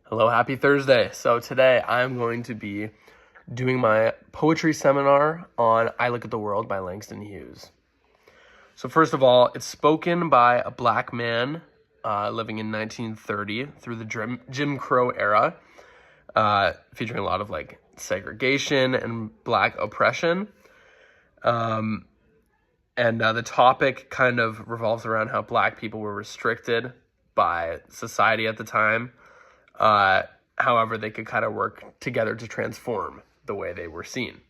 Hello, happy Thursday. So today I'm going to be doing my poetry seminar on I Look at the World by Langston Hughes. So first of all, it's spoken by a black man living in 1930 through the Jim Crow era, featuring a lot of like segregation and black oppression. And the topic kind of revolves around how black people were restricted by society at the time. However, they could kind of work together to transform the way they were seen.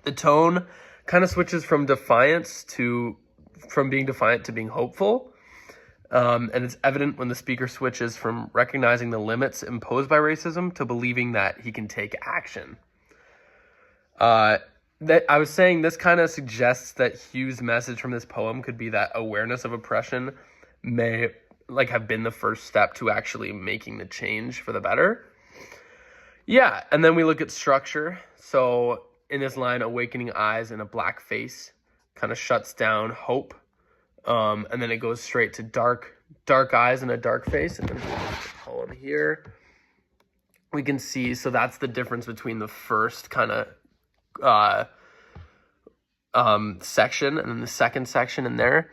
The tone kind of switches from being defiant to being hopeful. And it's evident when the speaker switches from recognizing the limits imposed by racism to believing that he can take action. That I was saying this kind of suggests that Hughes' message from this poem could be that awareness of oppression may have been the first step to actually making the change for the better. Yeah, and then we look at structure. So in this line, awakening eyes in a black face kind of shuts down hope. And then it goes straight to dark eyes in a dark face. And then the poem here, we can see, so that's the difference between the first kind of section and then the second section in there.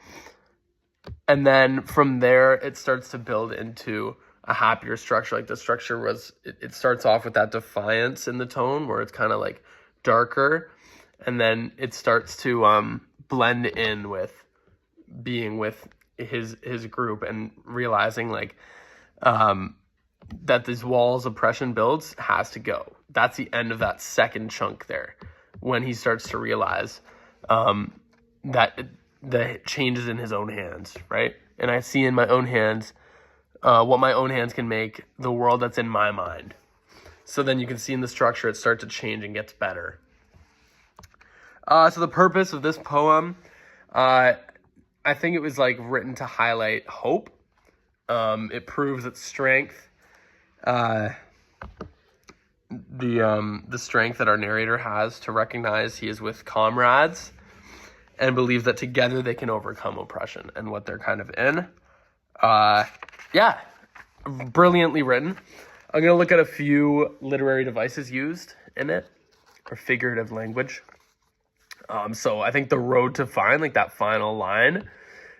And then from there, it starts to build into a happier structure. Like the structure it starts off with that defiance in the tone where it's kind of like darker. And then it starts to blend in with being with his group and realizing that these walls oppression builds has to go. That's the end of that second chunk there when he starts to realize that the change is in his own hands, right? And I see in my own hands what my own hands can make, the world that's in my mind. So then you can see in the structure it starts to change and gets better. So the purpose of this poem, I think it was written to highlight hope. It proves its strength. The strength that our narrator has to recognize he is with comrades and believe that together they can overcome oppression and what they're kind of in. Brilliantly written. I'm going to look at a few literary devices used in it, or figurative language. So I think the road to find, that final line,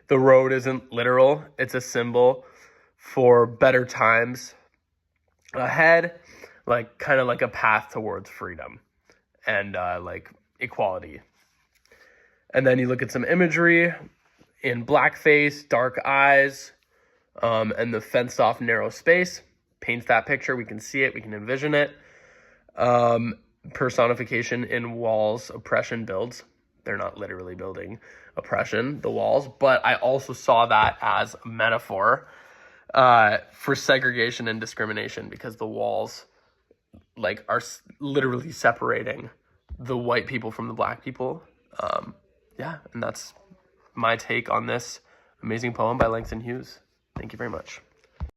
the road isn't literal. It's a symbol for better times ahead, kind of like a path towards freedom and equality. And then you look at some imagery in blackface, dark eyes, and the fenced-off narrow space. Paints that picture. We can see it. We can envision it. Personification in walls, oppression builds. They're not literally building oppression, the walls, but I also saw that as a metaphor for segregation and discrimination, because the walls are literally separating the white people from the black people. And that's my take on this amazing poem by Langston Hughes. Thank you very much.